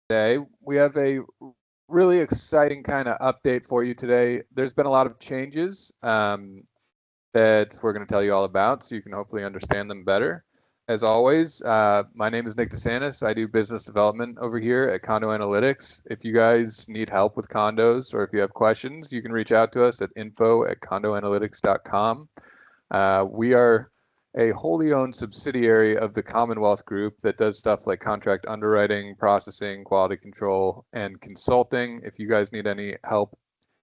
today. We have a really exciting kind of update for you today. There's been a lot of changes that we're going to tell you all about so you can hopefully understand them better. As always, my name is Nick DeSantis. I do business development over here at Condo Analytics. If you guys need help with condos or if you have questions, you can reach out to us at info@condoanalytics.com. We are a wholly owned subsidiary of the Commonwealth Group that does stuff like contract underwriting, processing, quality control, and consulting. If you guys need any help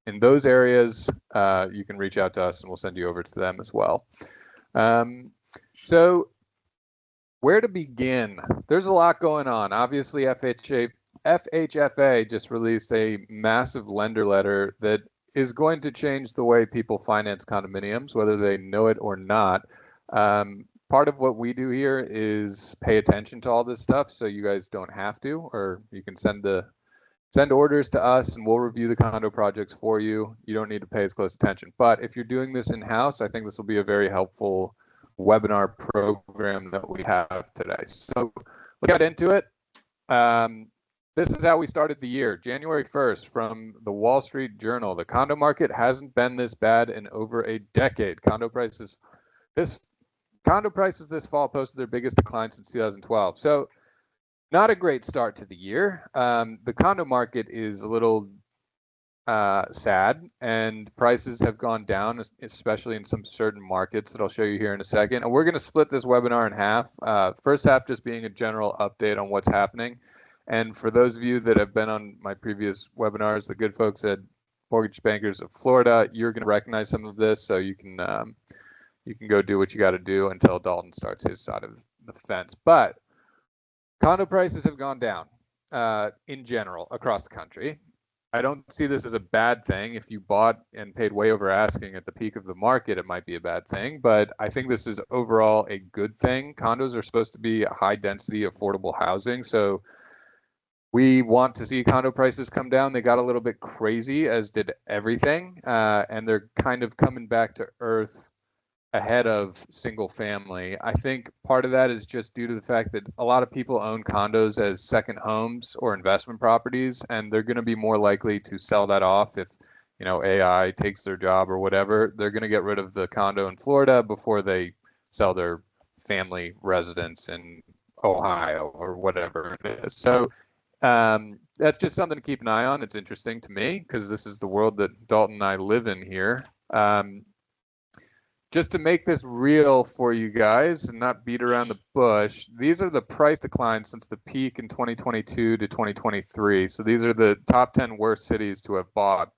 in those areas, you can reach out to us and we'll send you over to them as well. So where to begin? There's a lot going on. Obviously, FHFA just released a massive lender letter that is going to change the way people finance condominiums, whether they know it or not. Part of what we do here is pay attention to all this stuff so you guys don't have to, or you can send orders to us and we'll review the condo projects for you. You don't need to pay as close attention. But if you're doing this in-house, I think this will be a very helpful webinar program that we have today. So let's get into it. This is how we started the year, January 1st, from the Wall Street Journal. The condo market hasn't been this bad in over a decade. Condo prices this fall posted their biggest decline since 2012. So not a great start to the year. The condo market is a little sad, and prices have gone down, especially in some certain markets that I'll show you here in a second. And we're going to split this webinar in half. First half just being a general update on what's happening. And for those of you that have been on my previous webinars, the good folks at Mortgage Bankers of Florida, you're going to recognize some of this, so you can go do what you got to do until Dalton starts his side of the fence. But condo prices have gone down in general across the country. I don't see this as a bad thing. If you bought and paid way over asking at the peak of the market, it might be a bad thing. But I think this is overall a good thing. Condos are supposed to be high density, affordable housing. So we want to see condo prices come down. They got a little bit crazy, as did everything. And they're kind of coming back to earth ahead of single family. I think part of that is just due to the fact that a lot of people own condos as second homes or investment properties, and they're going to be more likely to sell that off if, AI takes their job or whatever. They're going to get rid of the condo in Florida before they sell their family residence in Ohio or whatever it is. So that's just something to keep an eye on. It's interesting to me because this is the world that Dalton and I live in here. Just to make this real for you guys and not beat around the bush, these are the price declines since the peak in 2022 to 2023. So these are the top 10 worst cities to have bought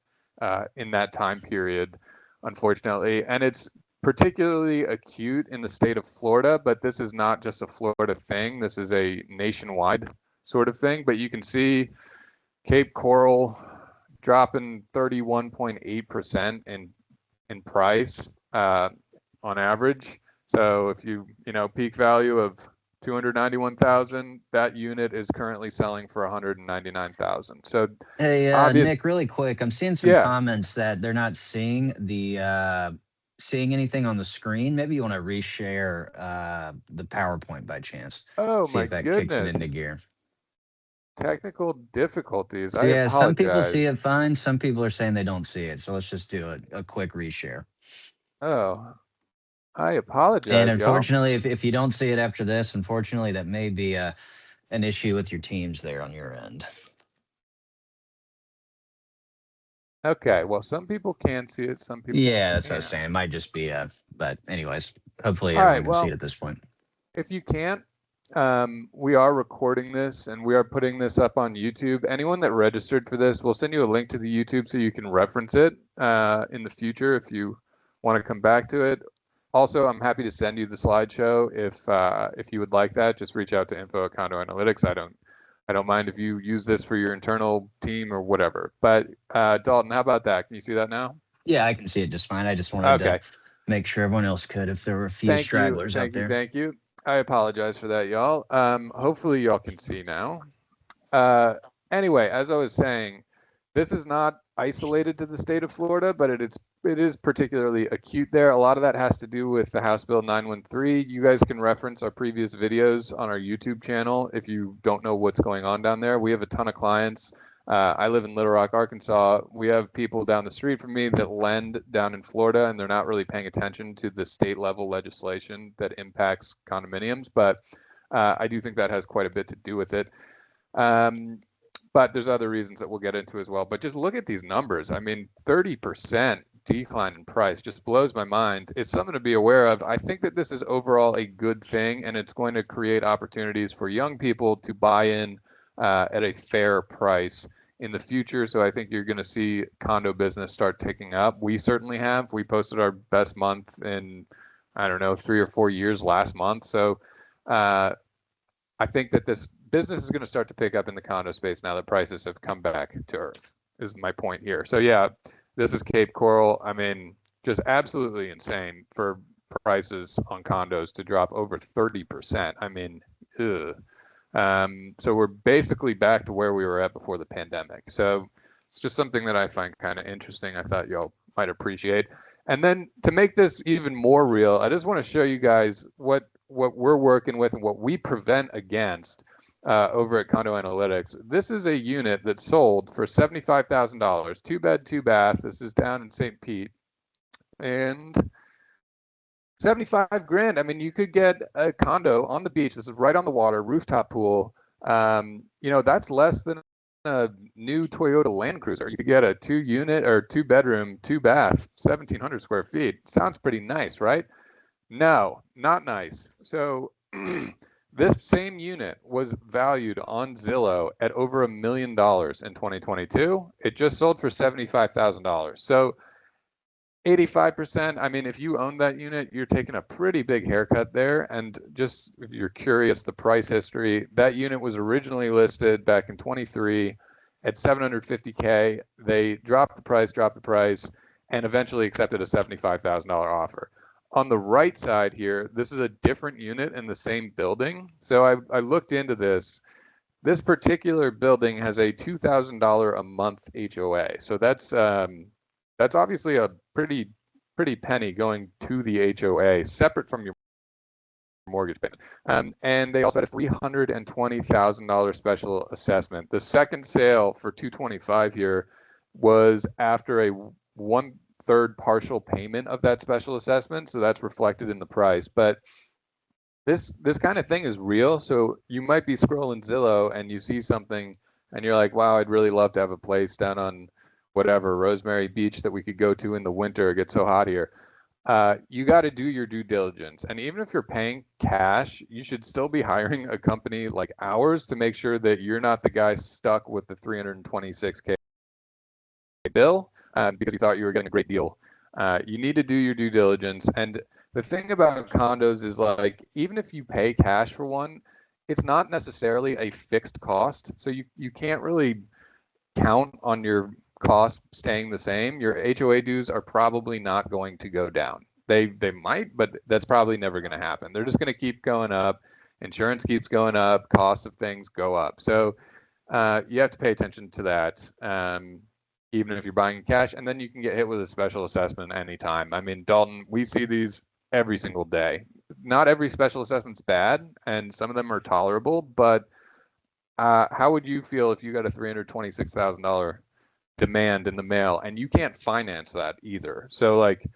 in that time period, unfortunately. And it's particularly acute in the state of Florida, but this is not just a Florida thing. This is a nationwide sort of thing. But you can see Cape Coral dropping 31.8% in price. On average. So if you peak value of 291,000, that unit is currently selling for 199,000. So hey, Nick, really quick, I'm seeing some comments that they're not seeing anything on the screen. Maybe you want to reshare the PowerPoint by chance. Oh, see if that kicks it into gear. Technical difficulties. So, yeah, some people see it fine. Some people are saying they don't see it. So let's just do a quick reshare. Oh, I apologize. And unfortunately, if you don't see it after this, unfortunately, that may be an issue with your teams there on your end. Okay, well, some people can see it, some people Yeah, that's what I was saying. It might just be but anyways, hopefully everyone can see it at this point. If you can't, we are recording this and we are putting this up on YouTube. Anyone that registered for this, we'll send you a link to the YouTube so you can reference it in the future if you want to come back to it. Also, I'm happy to send you the slideshow if you would like that. Just reach out to info@Condo Analytics. I don't mind if you use this for your internal team or whatever. But Dalton, how about that? Can you see that now? Yeah, I can see it just fine. I just wanted to make sure everyone else could if there were a few stragglers out there. Thank you. I apologize for that, y'all. Hopefully y'all can see now. Anyway, as I was saying, this is not isolated to the state of Florida, but it is particularly acute there. A lot of that has to do with the House Bill 913. You guys can reference our previous videos on our YouTube channel if you don't know what's going on down there. We have a ton of clients. I live in Little Rock, Arkansas. We have people down the street from me that lend down in Florida, and they're not really paying attention to the state level legislation that impacts condominiums. But I do think that has quite a bit to do with it. But there's other reasons that we'll get into as well. But just look at these numbers. I mean, 30% decline in price just blows my mind. It's something to be aware of. I think that this is overall a good thing, and it's going to create opportunities for young people to buy in at a fair price in the future. So I think you're going to see condo business start ticking up. We certainly have. We posted our best month in, I don't know, 3 or 4 years last month. So I think that this business is going to start to pick up in the condo space now that prices have come back to earth, is my point here. So yeah, this is Cape Coral. I mean, just absolutely insane for prices on condos to drop over 30%. I mean, ugh. So we're basically back to where we were at before the pandemic. So it's just something that I find kind of interesting. I thought y'all might appreciate. And then to make this even more real, I just want to show you guys what we're working with and what we prevent against over at Condo Analytics. This is a unit that sold for $75,000, 2-bed, 2-bath. This is down in St. Pete, and 75 grand. I mean, you could get a condo on the beach. This is right on the water, rooftop pool. You know, that's less than a new Toyota Land Cruiser. You could get a 2-unit or 2-bedroom, 2-bath, 1,700 square feet. Sounds pretty nice, right? No, not nice. So this same unit was valued on Zillow at over $1 million in 2022. It just sold for $75,000. So 85%, I mean, if you own that unit, you're taking a pretty big haircut there. And just if you're curious, the price history, that unit was originally listed back in 23 at $750K. They dropped the price, and eventually accepted a $75,000 offer. On the right side here, this is a different unit in the same building. So I looked into this. This particular building has a $2,000 a month HOA. So that's obviously a pretty penny going to the HOA, separate from your mortgage payment. And they also had a $320,000 special assessment. The second sale for 225 here was after a 1/3 partial payment of that special assessment, so that's reflected in the price. But this kind of thing is real. So you might be scrolling Zillow and you see something and you're like, wow, I'd really love to have a place down on whatever, Rosemary Beach, that we could go to in the winter. It gets so hot here. You got to do your due diligence. And even if you're paying cash, you should still be hiring a company like ours to make sure that you're not the guy stuck with the $326K bill because you thought you were getting a great deal. You need to do your due diligence. And the thing about condos is, like, even if you pay cash for one, it's not necessarily a fixed cost. So you can't really count on your costs staying the same. Your HOA dues are probably not going to go down. They might, but that's probably never going to happen. They're just going to keep going up. Insurance keeps going up. Costs of things go up. So you have to pay attention to that, even if you're buying cash. And then you can get hit with a special assessment anytime. I mean, Dalton, we see these every single day. Not every special assessment's bad, and some of them are tolerable, but how would you feel if you got a $326,000 demand in the mail and you can't finance that either? So, like,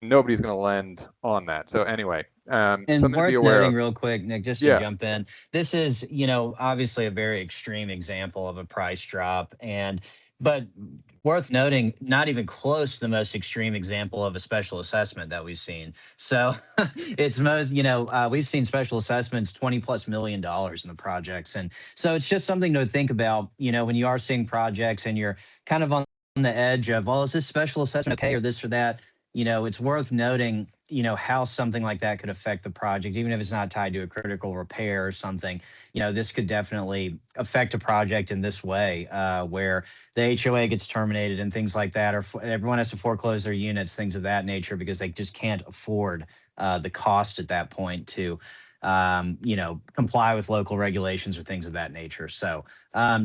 nobody's going to lend on that. So anyway, and something worth to be aware noting of. real quick, Nick, just to jump in, this is, you know, obviously a very extreme example of a price drop, but worth noting, not even close to the most extreme example of a special assessment that we've seen. So it's most, you know, we've seen special assessments $20+ million in the projects. And so it's just something to think about, you know, when you are seeing projects and you're kind of on the edge of, well, is this special assessment okay, or this or that? You know, it's worth noting, you know, how something like that could affect the project, even if it's not tied to a critical repair or something. You know, this could definitely affect a project in this way, where the HOA gets terminated and things like that, or everyone has to foreclose their units, things of that nature, because they just can't afford the cost at that point to comply with local regulations or things of that nature. So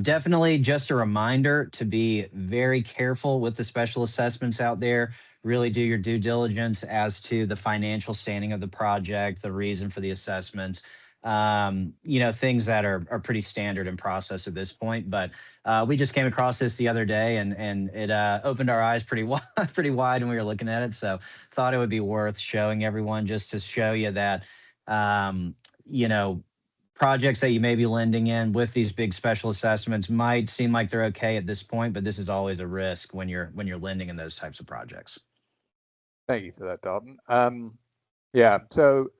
definitely just a reminder to be very careful with the special assessments out there. Really do your due diligence as to the financial standing of the project, the reason for the assessments, things that are pretty standard in process at this point. But we just came across this the other day, and it opened our eyes pretty wide, pretty wide when we were looking at it. So thought it would be worth showing everyone, just to show you that, you know, projects that you may be lending in with these big special assessments might seem like they're okay at this point, but this is always a risk when you're lending in those types of projects. Thank you for that, Dalton. Yeah, so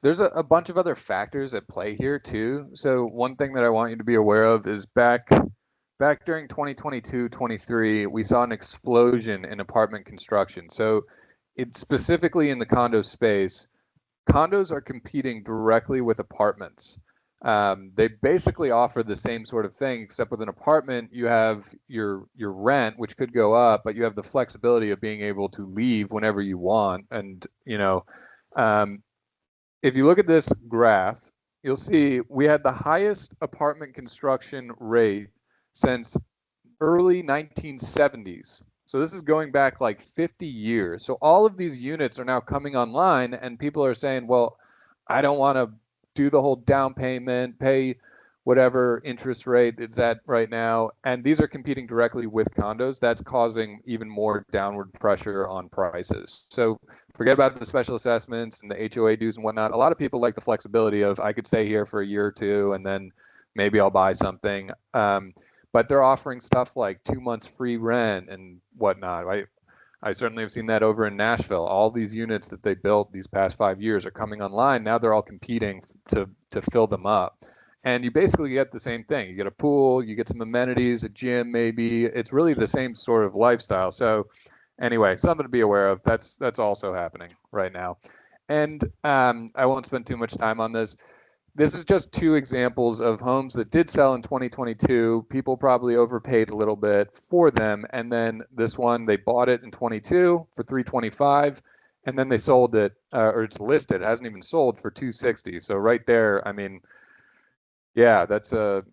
there's a bunch of other factors at play here too. So one thing that I want you to be aware of is back during 2022-23, we saw an explosion in apartment construction. So it's specifically in the condo space. Condos are competing directly with apartments. They basically offer the same sort of thing, except with an apartment, you have your rent, which could go up, but you have the flexibility of being able to leave whenever you want. And, if you look at this graph, you'll see we had the highest apartment construction rate since early 1970s. So this is going back like 50 years. So all of these units are now coming online, and people are saying, well, I don't want to do the whole down payment, pay whatever interest rate it's at right now. And these are competing directly with condos. That's causing even more downward pressure on prices. So forget about the special assessments and the HOA dues and whatnot. A lot of people like the flexibility of, I could stay here for a year or two and then maybe I'll buy something. But they're offering stuff like 2 months free rent and whatnot. I certainly have seen that over in Nashville. All these units that they built these past 5 years are coming online. Now they're all competing to fill them up. And you basically get the same thing. You get a pool, you get some amenities, a gym maybe. It's really the same sort of lifestyle. So anyway, something to be aware of. That's also happening right now. And I won't spend too much time on this. This is just two examples of homes that did sell in 2022. People probably overpaid a little bit for them. And then this one, they bought it in 22 for $325, and then they sold it, or it's listed, it hasn't even sold, for $260. So right there, I mean, yeah, that's a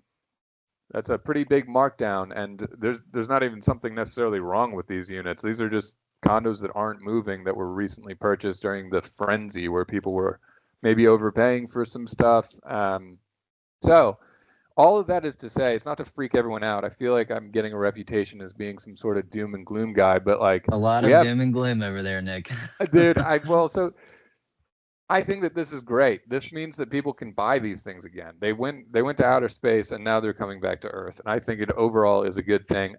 pretty big markdown. And there's not even something necessarily wrong with these units. These are just condos that aren't moving that were recently purchased during the frenzy where people were maybe overpaying for some stuff. So all of that is to say, it's not to freak everyone out. I feel like I'm getting a reputation as being some sort of doom and gloom guy, but like a lot of doom and gloom over there, Nick. Dude, I think that this is great. This means that people can buy these things again. They went to outer space and now they're coming back to Earth. And I think it overall is a good thing.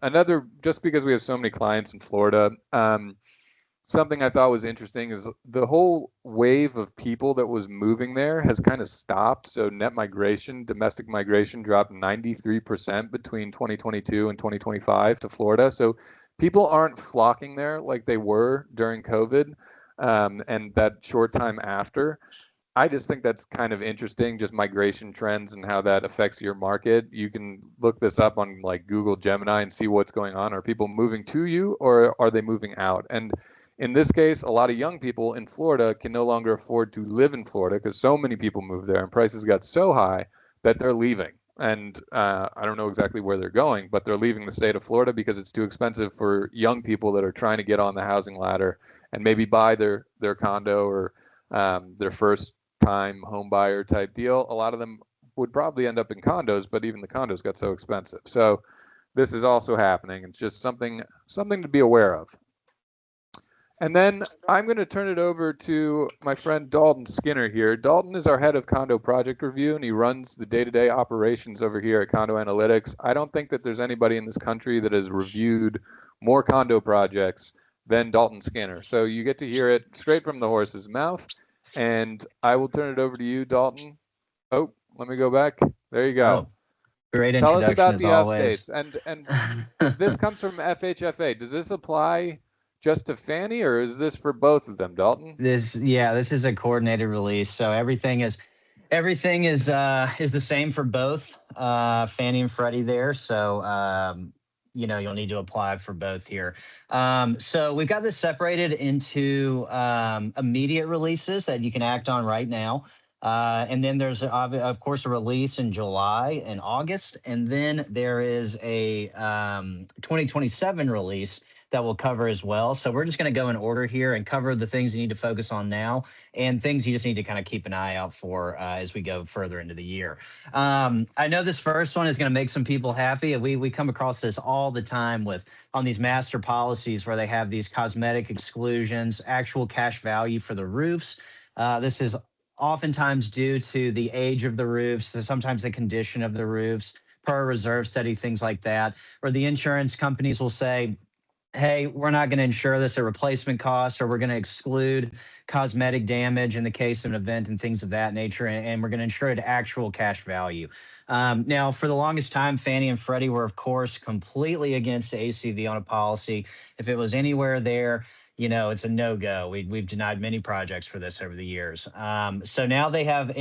Just because we have so many clients in Florida, something I thought was interesting is the whole wave of people that was moving there has kind of stopped. So net migration, domestic migration dropped 93% between 2022 and 2025 to Florida. So people aren't flocking there like they were during COVID and that short time after. I just think that's kind of interesting, just migration trends and how that affects your market. You can look this up on like Google Gemini and see what's going on. Are people moving to you or are they moving out? And in this case, a lot of young people in Florida can no longer afford to live in Florida because so many people moved there and prices got so high that they're leaving. And I don't know exactly where they're going, but they're leaving the state of Florida because it's too expensive for young people that are trying to get on the housing ladder and maybe buy their condo or their first time home buyer type deal. A lot of them would probably end up in condos, but even the condos got so expensive. So this is also happening. It's just something to be aware of. And then I'm going to turn it over to my friend Dalton Skinner here. Dalton is our head of condo project review, and he runs the day-to-day operations over here at Condo Analytics. I don't think that there's anybody in this country that has reviewed more condo projects than Dalton Skinner. So you get to hear it straight from the horse's mouth. And I will turn it over to you, Dalton. Oh, let me go back. There you go. Oh, great Tell introduction. us about as the always. updates. And this comes from FHFA. Does this apply just to Fannie, or is this for both of them, Dalton? This is a coordinated release. So everything is the same for both Fannie and Freddie there. So you'll need to apply for both here. So we've got this separated into immediate releases that you can act on right now. And then there's, of course, a release in July and August. And then there is a 2027 release that will cover as well. So we're just going to go in order here and cover the things you need to focus on now and things you just need to kind of keep an eye out for as we go further into the year. I know this first one is going to make some people happy. We come across this all the time on these master policies where they have these cosmetic exclusions, actual cash value for the roofs. This is oftentimes due to the age of the roofs, so sometimes the condition of the roofs, per reserve study, things like that, or the insurance companies will say, hey, we're not going to insure this at replacement cost, or we're going to exclude cosmetic damage in the case of an event and things of that nature, and we're going to insure it actual cash value. Now, for the longest time, Fannie and Freddie were, of course, completely against ACV on a policy. If it was anywhere there, it's a no-go. We've denied many projects for this over the years. So now they have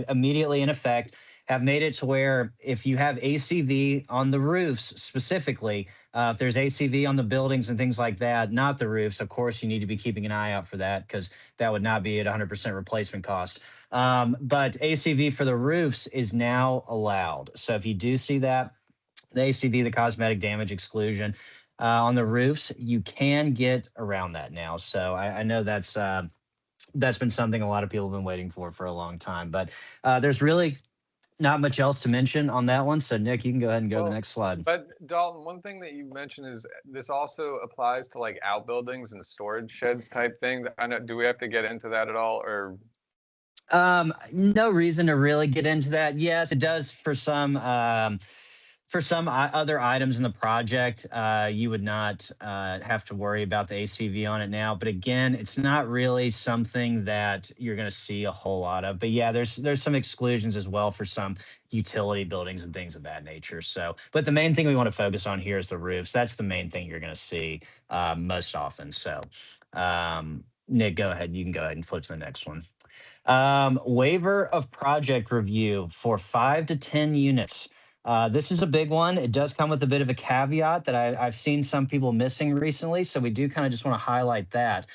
immediately in effect have made it to where if you have ACV on the roofs specifically, if there's ACV on the buildings and things like that, not the roofs, of course, you need to be keeping an eye out for that because that would not be at 100% replacement cost. But ACV for the roofs is now allowed. So if you do see that, the ACV, the cosmetic damage exclusion on the roofs, you can get around that now. So I know that's been something a lot of people have been waiting for a long time. But there's really not much else to mention on that one. So Nick, you can go ahead and go to the next slide. But Dalton, one thing that you mentioned is this also applies to like outbuildings and storage sheds type thing. I know, do we have to get into that at all, or? No reason to really get into that. Yes, it does for some other items in the project. You would not have to worry about the ACV on it now. But again, it's not really something that you're going to see a whole lot of. But yeah, there's some exclusions as well for some utility buildings and things of that nature. So, but the main thing we want to focus on here is the roofs. That's the main thing you're going to see most often. So, Nick, go ahead. You can go ahead and flip to the next one. Waiver of project review for 5 to 10 units. This is a big one. It does come with a bit of a caveat that I've seen some people missing recently. So we do kind of just want to highlight that.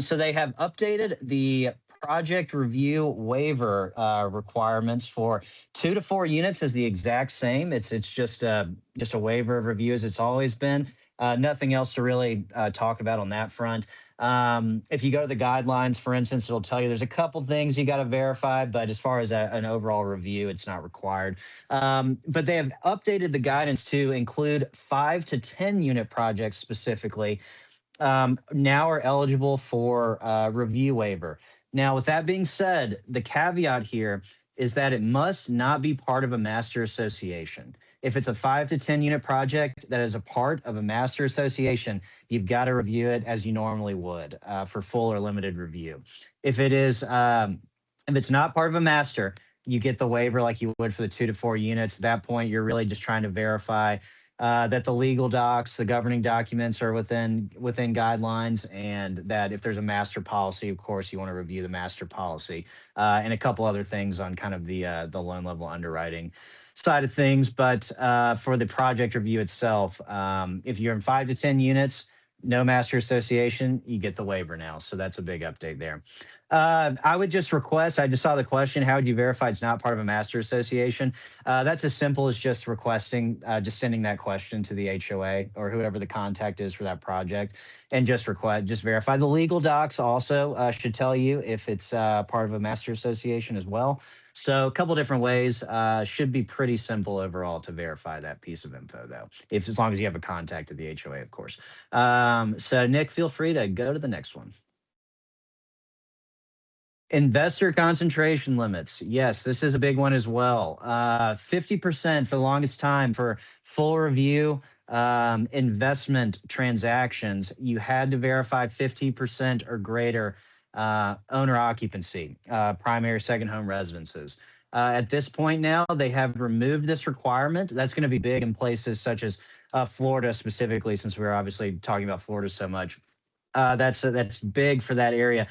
So they have updated the project review waiver requirements for 2 to 4 units is the exact same. It's just a waiver of review as it's always been. Nothing else to really talk about on that front. If you go to the guidelines, for instance, it'll tell you there's a couple things you got to verify, but as far as an overall review, it's not required. But they have updated the guidance to include 5 to 10 unit projects specifically now are eligible for review waiver. Now, with that being said, the caveat here is that it must not be part of a master association. If it's a 5 to 10 unit project that is a part of a master association, you've got to review it as you normally would for full or limited review. If it's not part of a master, you get the waiver like you would for the 2 to 4 units. At that point, you're really just trying to verify that the legal docs, the governing documents are within guidelines, and that if there's a master policy, of course, you want to review the master policy and a couple other things on kind of the loan level underwriting side of things. But for the project review itself, if you're in 5 to 10 units, no master association, you get the waiver now. So that's a big update there. I would just request, I just saw the question, how would you verify it's not part of a master association? That's as simple as just requesting, just sending that question to the HOA or whoever the contact is for that project, and just verify. The legal docs also should tell you if it's part of a master association as well. So a couple different ways. Should be pretty simple overall to verify that piece of info, though, as long as you have a contact at the HOA, of course. So Nick, feel free to go to the next one. Investor concentration limits. Yes, this is a big one as well. 50% for the longest time for full review investment transactions. You had to verify 50% or greater owner occupancy, primary, second home residences. At this point now, they have removed this requirement. That's going to be big in places such as Florida specifically, since we're obviously talking about Florida so much. That's big for that area.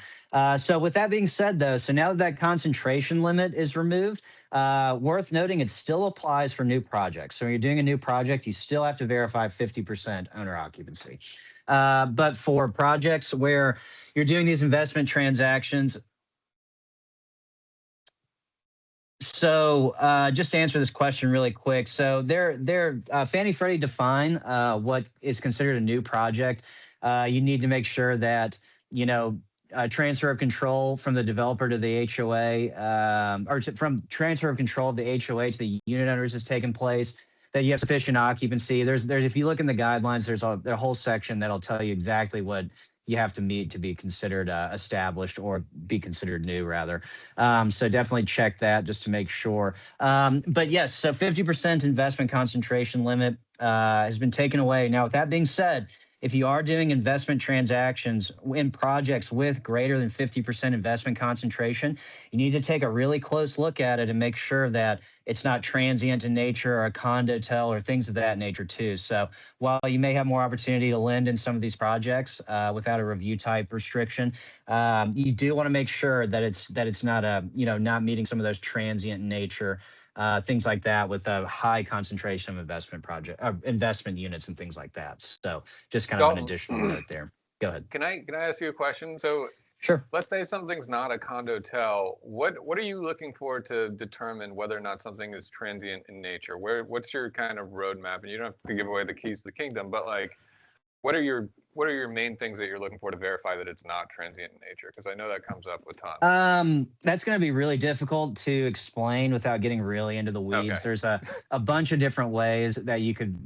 So with that being said, though, so now that that concentration limit is removed, worth noting it still applies for new projects. So when you're doing a new project, you still have to verify 50% owner occupancy. But for projects where you're doing these investment transactions, so just to answer this question really quick, so Fannie Freddie define what is considered a new project. You need to make sure that transfer of control from the developer to the HOA, from transfer of control of the HOA to the unit owners has taken place. That you have sufficient occupancy. There's if you look in the guidelines, there's a whole section that'll tell you exactly what you have to meet to be considered established or be considered new, rather. So definitely check that just to make sure. But yes, so 50% investment concentration limit has been taken away. Now, with that being said, if you are doing investment transactions in projects with greater than 50% investment concentration, you need to take a really close look at it and make sure that it's not transient in nature or a condotel or things of that nature too. So while you may have more opportunity to lend in some of these projects without a review type restriction, you do want to make sure that it's not not meeting some of those transient in nature things like that with a high concentration of investment units and things like that. So just kind of an additional note there. Go ahead. Can I ask you a question? So sure. Let's say something's not a condotel. What are you looking for to determine whether or not something is transient in nature? What's your kind of roadmap? And you don't have to give away the keys to the kingdom, but like, what are your main things that you're looking for to verify that it's not transient in nature? Because I know that comes up with time. That's going to be really difficult to explain without getting really into the weeds. Okay. There's a bunch of different ways that you could,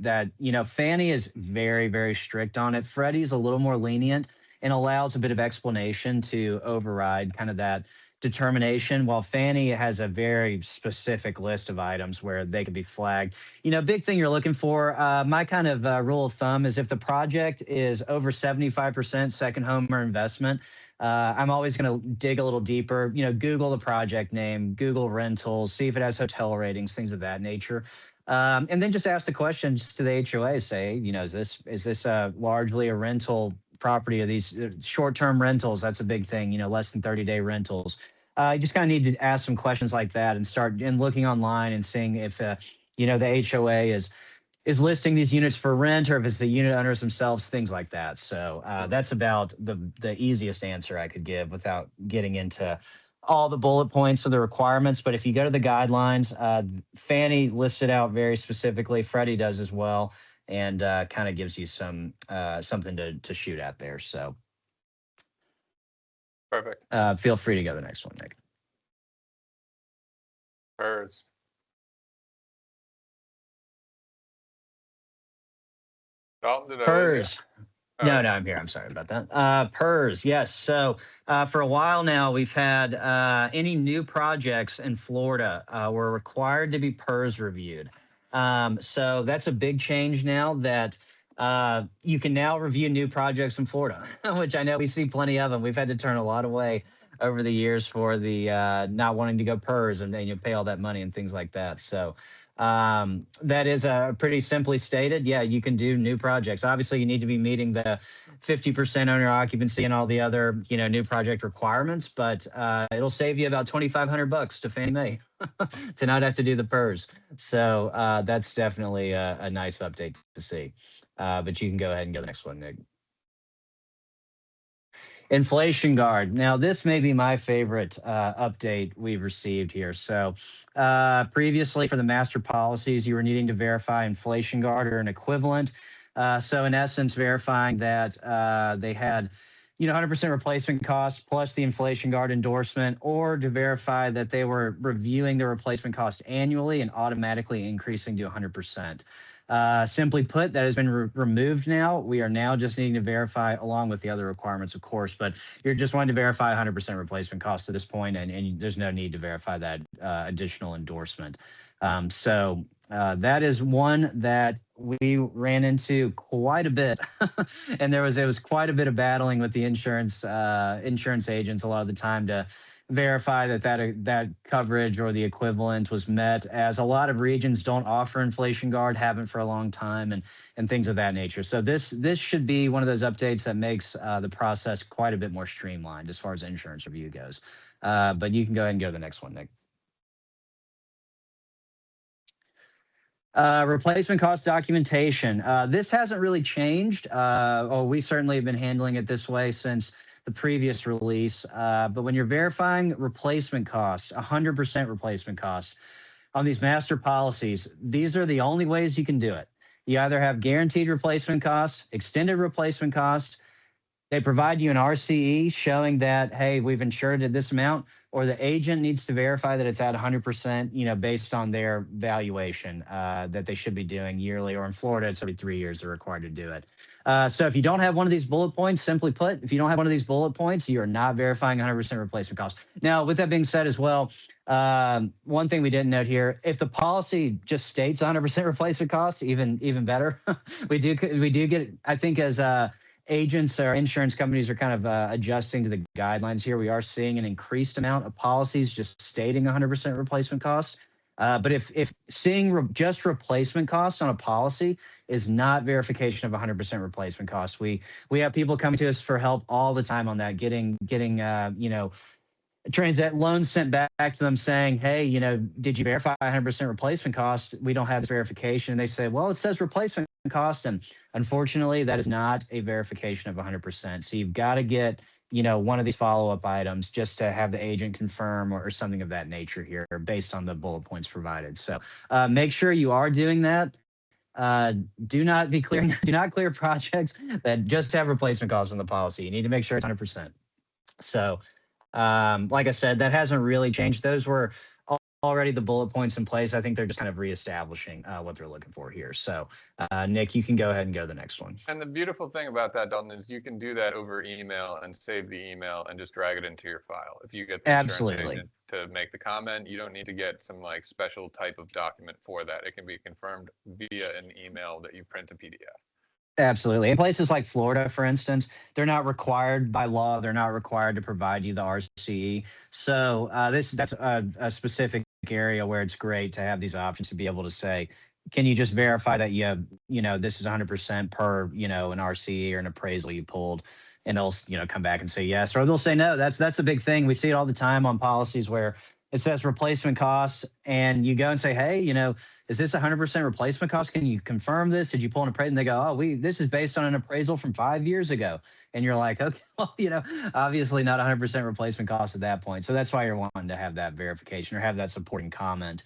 Fannie is very, very strict on it. Freddie's a little more lenient and allows a bit of explanation to override kind of that determination, while Fannie has a very specific list of items where they could be flagged. Big thing you're looking for, my kind of rule of thumb is if the project is over 75% second home or investment, I'm always going to dig a little deeper, Google the project name, Google rentals, see if it has hotel ratings, things of that nature. And then just ask the questions to the HOA, say, is this largely a rental property? Of these short-term rentals? That's a big thing, less than 30-day rentals. You just kind of need to ask some questions like that and start looking online and seeing if the HOA is listing these units for rent or if it's the unit owners themselves, things like that. So that's about the easiest answer I could give without getting into all the bullet points of the requirements. But if you go to the guidelines, Fannie lists it out very specifically. Freddie does as well. And kind of gives you some something to shoot at there. So perfect. Feel free to go to the next one, Nick. PERS. Dalton, did I PERS. No, I'm here. I'm sorry about that. PERS, yes. So for a while now, we've had any new projects in Florida were required to be PERS reviewed. So that's a big change now that you can now review new projects in Florida, which I know we see plenty of them. We've had to turn a lot away over the years for the not wanting to go PERS and then you pay all that money and things like that. So that is pretty simply stated. Yeah, you can do new projects. Obviously, you need to be meeting the 50% owner occupancy and all the other new project requirements, but it'll save you about $2,500 to Fannie Mae to not have to do the PERS. So that's definitely a nice update to see. But you can go ahead and go to the next one, Nick. Inflation Guard. Now, this may be my favorite update we've received here. So previously for the master policies, you were needing to verify Inflation Guard or an equivalent. So in essence, verifying that they had 100% replacement cost plus the Inflation Guard endorsement, or to verify that they were reviewing the replacement cost annually and automatically increasing to 100%. Simply put, that has been removed now. We are now just needing to verify, along with the other requirements, of course, but you're just wanting to verify 100% replacement cost at this point, and there's no need to verify that additional endorsement. So That is one that we ran into quite a bit, and it was quite a bit of battling with the insurance agents a lot of the time to verify that coverage or the equivalent was met, as a lot of regions don't offer inflation guard, haven't for a long time, and things of that nature. So this should be one of those updates that makes the process quite a bit more streamlined as far as insurance review goes. But you can go ahead and go to the next one, Nick. Replacement cost documentation. This hasn't really changed. We certainly have been handling it this way since the previous release. But when you're verifying replacement costs, 100% replacement costs on these master policies, these are the only ways you can do it. You either have guaranteed replacement cost, extended replacement cost. They provide you an RCE showing that, hey, we've insured at this amount, or the agent needs to verify that it's at 100%, based on their valuation that they should be doing yearly, or in Florida, it's every 3 years they're required to do it. So if you don't have one of these bullet points, simply put, if you don't have one of these bullet points, you are not verifying 100% replacement cost. Now, with that being said as well, one thing we didn't note here, if the policy just states 100% replacement cost, even better. we do get, I think, as agents or insurance companies are kind of adjusting to the guidelines here, we are seeing an increased amount of policies just stating 100% replacement cost. But if seeing just replacement costs on a policy is not verification of 100% replacement cost, we have people coming to us for help all the time on that, getting transit loans sent back to them saying, hey, did you verify 100% replacement cost? We don't have this verification. And they say, well, it says replacement cost. And unfortunately, that is not a verification of 100%. So you've got to get, one of these follow-up items just to have the agent confirm or something of that nature here based on the bullet points provided. So make sure you are doing that. Do not clear projects that just have replacement costs on the policy. You need to make sure it's 100%. So like I said, that hasn't really changed. Those were already the bullet points in place. I think they're just kind of reestablishing what they're looking for here. So Nick, you can go ahead and go to the next one. And the beautiful thing about that, Dalton, is you can do that over email and save the email and just drag it into your file. If you get the insurance agent to make the comment, you don't need to get some special type of document for that. It can be confirmed via an email that you print a PDF. Absolutely. In places like Florida, for instance, they're not required by law. They're not required to provide you the RCE. So that's a specific area where it's great to have these options to be able to say, can you just verify that you have, this is 100% per, an RCE or an appraisal you pulled, and they'll, come back and say yes, or they'll say no. That's a big thing. We see it all the time on policies where it says replacement costs, and you go and say, hey, is this 100% replacement cost? Can you confirm this? Did you pull an appraisal? And they go, oh, this is based on an appraisal from 5 years ago. And you're like, okay, well, obviously not 100% replacement cost at that point. So that's why you're wanting to have that verification or have that supporting comment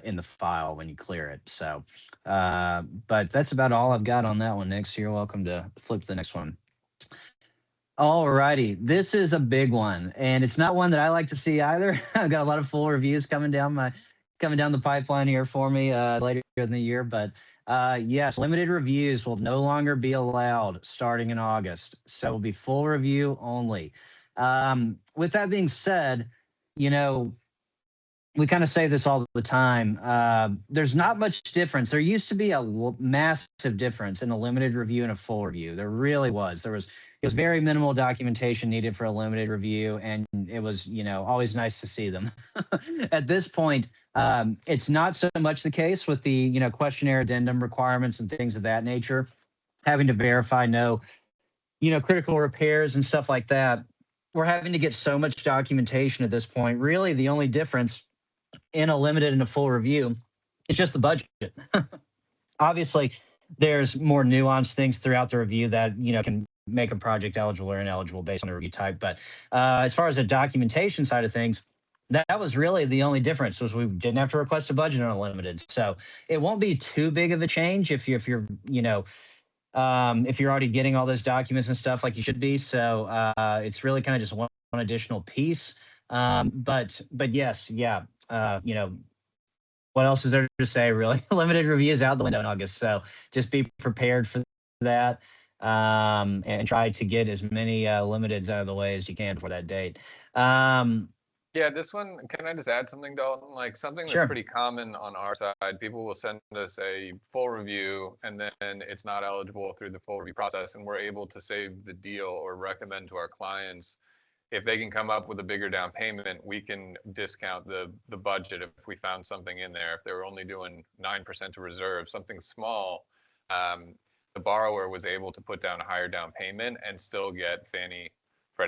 in the file when you clear it. So, but that's about all I've got on that one, Nick. So you're welcome to flip to the next one. All righty, this is a big one, and it's not one that I like to see either. I've got a lot of full reviews coming down the pipeline here for me later in the year. But yes, limited reviews will no longer be allowed starting in August, so it will be full review only. With that being said, we kind of say this all the time. There's not much difference. There used to be a massive difference in a limited review and a full review. There really was. It was very minimal documentation needed for a limited review, and it was, always nice to see them. At this point, it's not so much the case with the, questionnaire addendum requirements and things of that nature, having to verify no, critical repairs and stuff like that. We're having to get so much documentation at this point. Really, the only difference in a limited and a full review is just the budget. Obviously, there's more nuanced things throughout the review that, can make a project eligible or ineligible based on the review type. But as far as the documentation side of things, that was really the only difference, was we didn't have to request a budget on a limited. So it won't be too big of a change if you're already getting all those documents and stuff like you should be. So it's really kind of just one additional piece. But yes, yeah. What else is there to say, really? Limited review is out the window in August. So just be prepared for that. And try to get as many limiteds out of the way as you can before that date. Yeah, this one, can I just add something, Dalton? Like something that's Sure. pretty common on our side, people will send us a full review and then it's not eligible through the full review process, and we're able to save the deal or recommend to our clients, if they can come up with a bigger down payment, we can discount the budget if we found something in there. If they were only doing 9% to reserve, something small, the borrower was able to put down a higher down payment and still get Freddie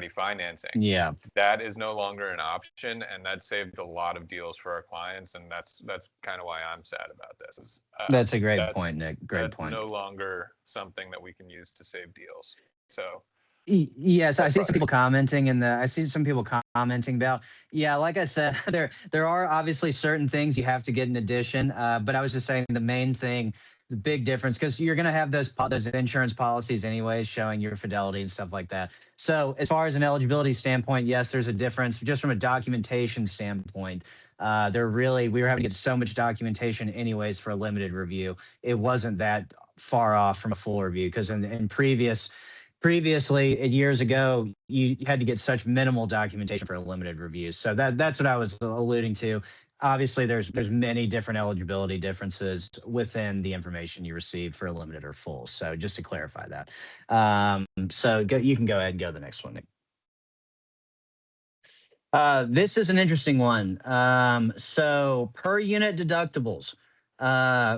financing. Yeah. That is no longer an option, and that saved a lot of deals for our clients, and that's kind of why I'm sad about this. That's a great point, Nick. Great point. No longer something that we can use to save deals. So yes, I see some people commenting about, yeah, like I said, there are obviously certain things you have to get in addition, but I was just saying the main thing, the big difference, because you're going to have those insurance policies anyways showing your fidelity and stuff like that. So as far as an eligibility standpoint, yes, there's a difference. Just from a documentation standpoint, we were having to get so much documentation anyways for a limited review. It wasn't that far off from a full review, because in previously years ago, you had to get such minimal documentation for a limited review. So that's what I was alluding to. Obviously, there's many different eligibility differences within the information you receive for a limited or full. So just to clarify that. You can go ahead and go to the next one, Nick. This is an interesting one. So per unit deductibles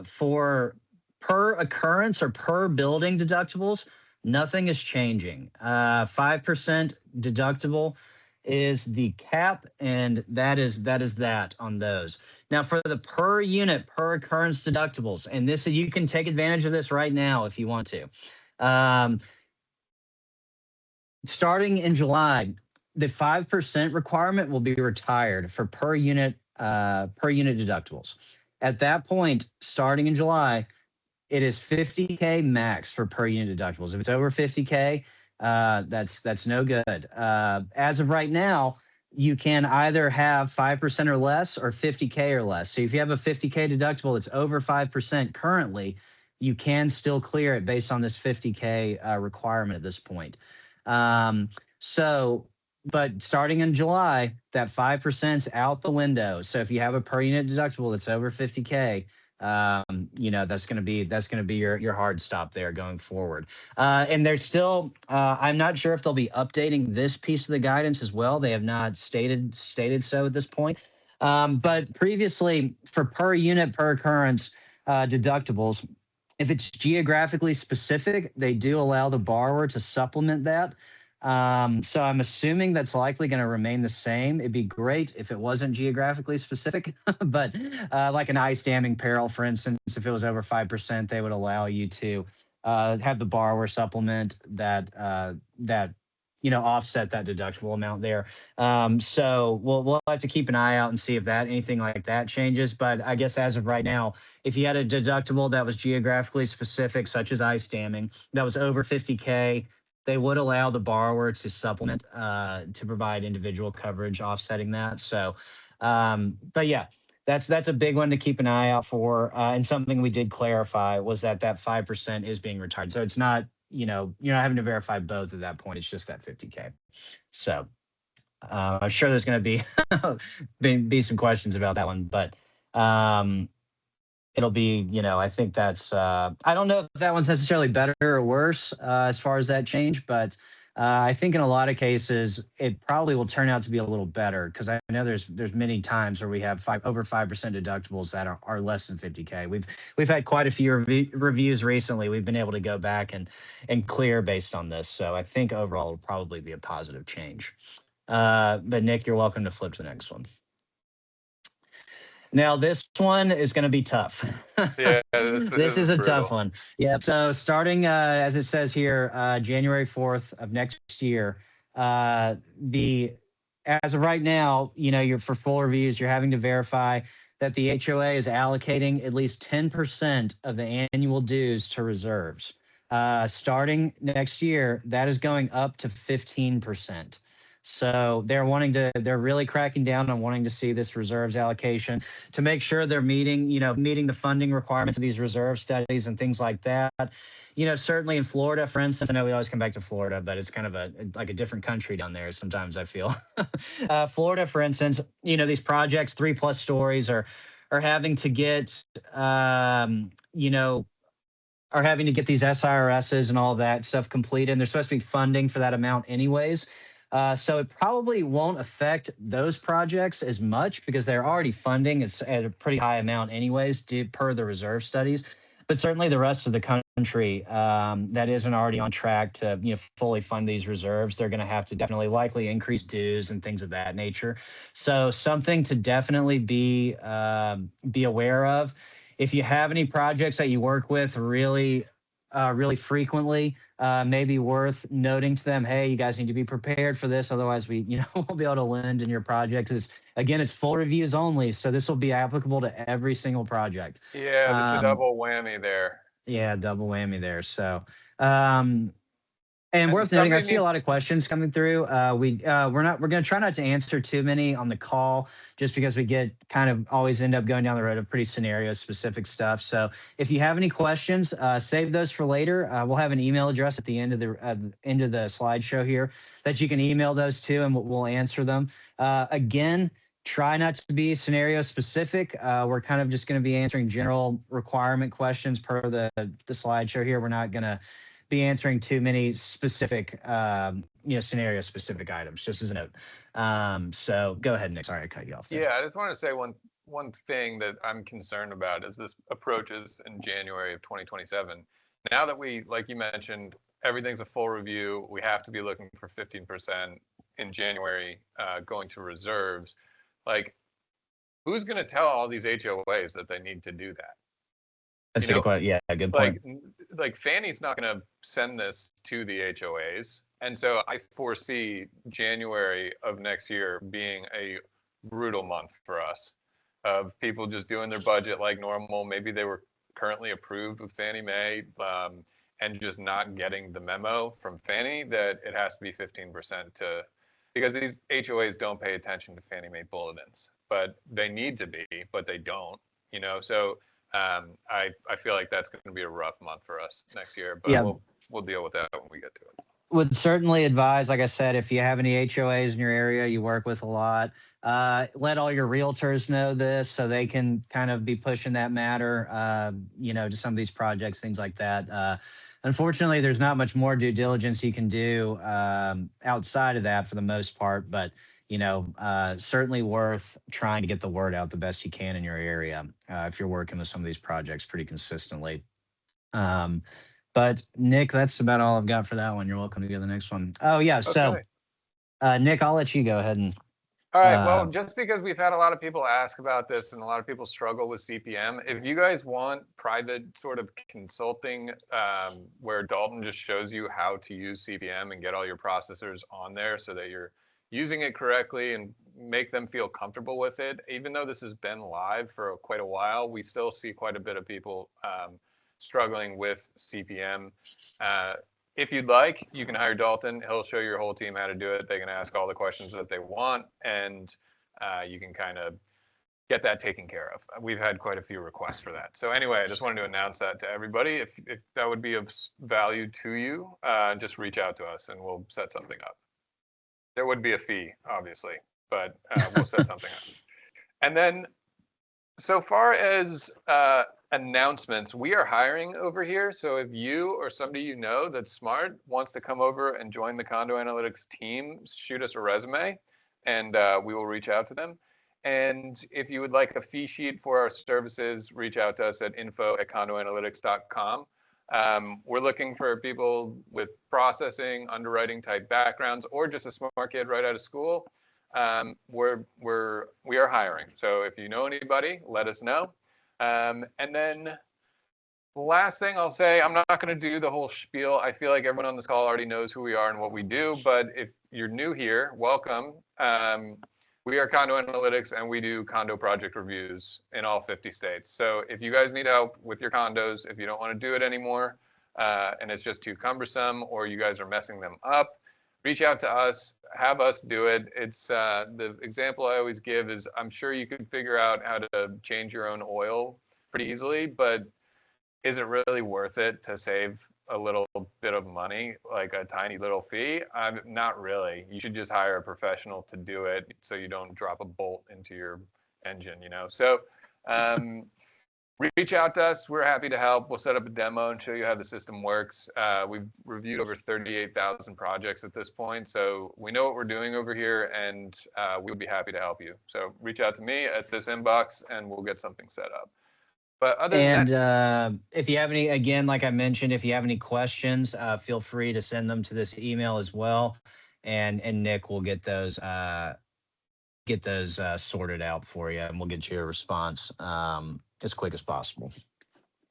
for per occurrence or per building deductibles, nothing is changing. 5% deductible is the cap, and that is that on those. Now for the per unit, per occurrence deductibles, and this, you can take advantage of this right now if you want to. Starting in July, the 5% requirement will be retired for per unit deductibles. At that point, starting in July, it is $50K max for per unit deductibles. If it's over $50K, that's no good. As of right now, you can either have 5% or less or 50K or less. So if you have a 50K deductible that's over 5% currently, you can still clear it based on this 50K requirement at this point. But starting in July, that 5% is out the window. So if you have a per unit deductible that's over 50K, that's going to be your hard stop there going forward. And there's still, I'm not sure if they'll be updating this piece of the guidance as well. They have not stated so at this point. But previously, for per unit per occurrence deductibles, if it's geographically specific, they do allow the borrower to supplement that. So I'm assuming that's likely going to remain the same. It'd be great if it wasn't geographically specific, but like an ice damming peril, for instance, if it was over 5%, they would allow you to have the borrower supplement that offset that deductible amount there. So we'll have to keep an eye out and see if anything like that changes. But I guess as of right now, if you had a deductible that was geographically specific, such as ice damming, that was over 50K, they would allow the borrower to supplement to provide individual coverage offsetting that. So, but yeah, that's a big one to keep an eye out for. And something we did clarify was that 5% is being retired. So it's not, you're not having to verify both at that point. It's just that 50K. So I'm sure there's going to be some questions about that one, but it'll be, I think that's, I don't know if that one's necessarily better or worse as far as that change, but I think in a lot of cases, it probably will turn out to be a little better, because I know there's many times where we have over 5% deductibles that are less than 50K. We've had quite a few reviews recently. We've been able to go back and clear based on this. So I think overall it'll probably be a positive change. But Nick, you're welcome to flip to the next one. Now, this one is going to be tough. Yeah, this is a tough one. Yeah. So starting, as it says here, January 4th of next year, as of right now, you're for full reviews, you're having to verify that the HOA is allocating at least 10% of the annual dues to reserves. Starting next year, that is going up to 15%. So they're really cracking down on wanting to see this reserves allocation to make sure they're meeting the funding requirements of these reserve studies and things like that. Certainly in Florida, for instance, I know we always come back to Florida, but it's kind of like a different country down there sometimes, I feel. Florida, for instance, these projects, 3+ stories are having to get, are having to get these SIRSs and all that stuff completed. And there's supposed to be funding for that amount anyways. So it probably won't affect those projects as much because they're already funding. It's at a pretty high amount anyways, per the reserve studies. But certainly the rest of the country that isn't already on track to fully fund these reserves, they're going to have to definitely likely increase dues and things of that nature. So something to definitely be aware of. If you have any projects that you work with really frequently, maybe worth noting to them, hey, you guys need to be prepared for this. Otherwise, we won't be able to lend in your projects. Again, it's full reviews only. So this will be applicable to every single project. Yeah, it's a double whammy there. Yeah, double whammy there. So, and worth noting, I see a lot of questions coming through. We're going to try not to answer too many on the call just because we get kind of always end up going down the road of pretty scenario specific stuff. So if you have any questions, save those for later. We'll have an email address at the end of the slideshow here that you can email those to, and we'll answer them. Again, try not to be scenario specific. We're kind of just going to be answering general requirement questions per the slideshow here. We're not going to be answering too many specific, scenario specific items, just as a note. So go ahead, Nick. Sorry, I cut you off there. Yeah, I just want to say one thing that I'm concerned about as this approaches in January of 2027. Now that we, like you mentioned, everything's a full review, we have to be looking for 15% in January going to reserves. Like, who's going to tell all these HOAs that they need to do that? That's a good point. Yeah, good point. Like Fannie's not going to send this to the HOAs. And so I foresee January of next year being a brutal month for us of people just doing their budget like normal. Maybe they were currently approved with Fannie Mae and just not getting the memo from Fannie that it has to be 15% because these HOAs don't pay attention to Fannie Mae bulletins, but they need to be, but they don't, so I feel like that's going to be a rough month for us next year, but yeah, we'll deal with that when we get to it. Would certainly advise, like I said, if you have any HOAs in your area you work with a lot, let all your realtors know this so they can kind of be pushing that matter, to some of these projects, things like that. Unfortunately, there's not much more due diligence you can do outside of that for the most part, but certainly worth trying to get the word out the best you can in your area if you're working with some of these projects pretty consistently. But Nick, that's about all I've got for that one. You're welcome to go to the next one. Oh yeah, okay. So Nick, I'll let you go ahead and. All right, well, just because we've had a lot of people ask about this and a lot of people struggle with CPM, if you guys want private sort of consulting where Dalton just shows you how to use CPM and get all your processors on there so that you're using it correctly and make them feel comfortable with it. Even though this has been live for quite a while, we still see quite a bit of people struggling with CPM. If you'd like, you can hire Dalton. He'll show your whole team how to do it. They can ask all the questions that they want, and you can kind of get that taken care of. We've had quite a few requests for that. So anyway, I just wanted to announce that to everybody. If that would be of value to you, just reach out to us and we'll set something up. There would be a fee, obviously, but we'll set something up. And then, so far as announcements, we are hiring over here. So if you or somebody that's smart wants to come over and join the Condo Analytics team, shoot us a resume, and we will reach out to them. And if you would like a fee sheet for our services, reach out to us at info@condoanalytics.com. We're looking for people with processing, underwriting type backgrounds, or just a smart kid right out of school. We are hiring. So if you know anybody, let us know. And then the last thing I'll say, I'm not going to do the whole spiel. I feel like everyone on this call already knows who we are and what we do. But if you're new here, welcome. We are Condo Analytics, and we do condo project reviews in all 50 states. So if you guys need help with your condos, if you don't want to do it anymore, and it's just too cumbersome, or you guys are messing them up, reach out to us, have us do it. It's the example I always give is I'm sure you could figure out how to change your own oil pretty easily, but is it really worth it to save a little bit of money, like a tiny little fee? Not really. You should just hire a professional to do it so you don't drop a bolt into your engine, you know? So reach out to us. We're happy to help. We'll set up a demo and show you how the system works. We've reviewed over 38,000 projects at this point, so we know what we're doing over here, and we would be happy to help you. So reach out to me at this inbox, and we'll get something set up. But other than that, if you have any, again, like I mentioned, if you have any questions, feel free to send them to this email as well, and Nick will get those sorted out for you, and we'll get you a response as quick as possible.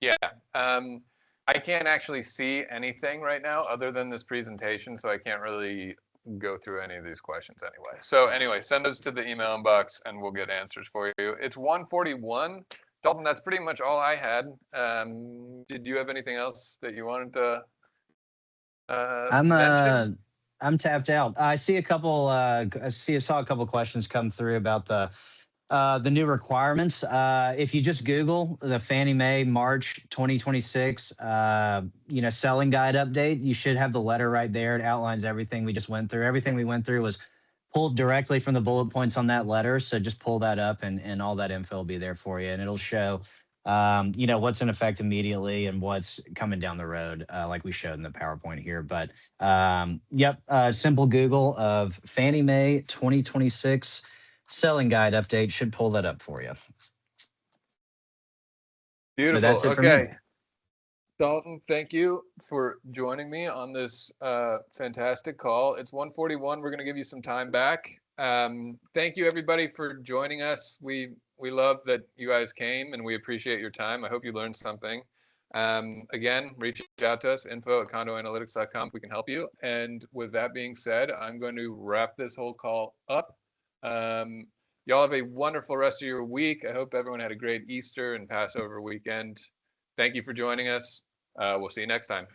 Yeah, I can't actually see anything right now other than this presentation, so I can't really go through any of these questions anyway. So anyway, send us to the email inbox, and we'll get answers for you. It's 1:41. Dalton, that's pretty much all I had. Did you have anything else that you wanted to mention? I'm tapped out. I see a couple. Saw a couple questions come through about the new requirements. If you just Google the Fannie Mae March 2026, selling guide update, you should have the letter right there. It outlines everything we just went through. Everything we went through was pulled directly from the bullet points on that letter. So just pull that up, and all that info will be there for you. And it'll show, what's in effect immediately and what's coming down the road, like we showed in the PowerPoint here. But simple Google of Fannie Mae 2026 selling guide update should pull that up for you. Beautiful. That's it for me. Dalton, thank you for joining me on this fantastic call. It's 1:41. We're going to give you some time back. Thank you, everybody, for joining us. We love that you guys came, and we appreciate your time. I hope you learned something. Again, reach out to us, info@condoanalytics.com, if we can help you. And with that being said, I'm going to wrap this whole call up. Y'all have a wonderful rest of your week. I hope everyone had a great Easter and Passover weekend. Thank you for joining us. We'll see you next time.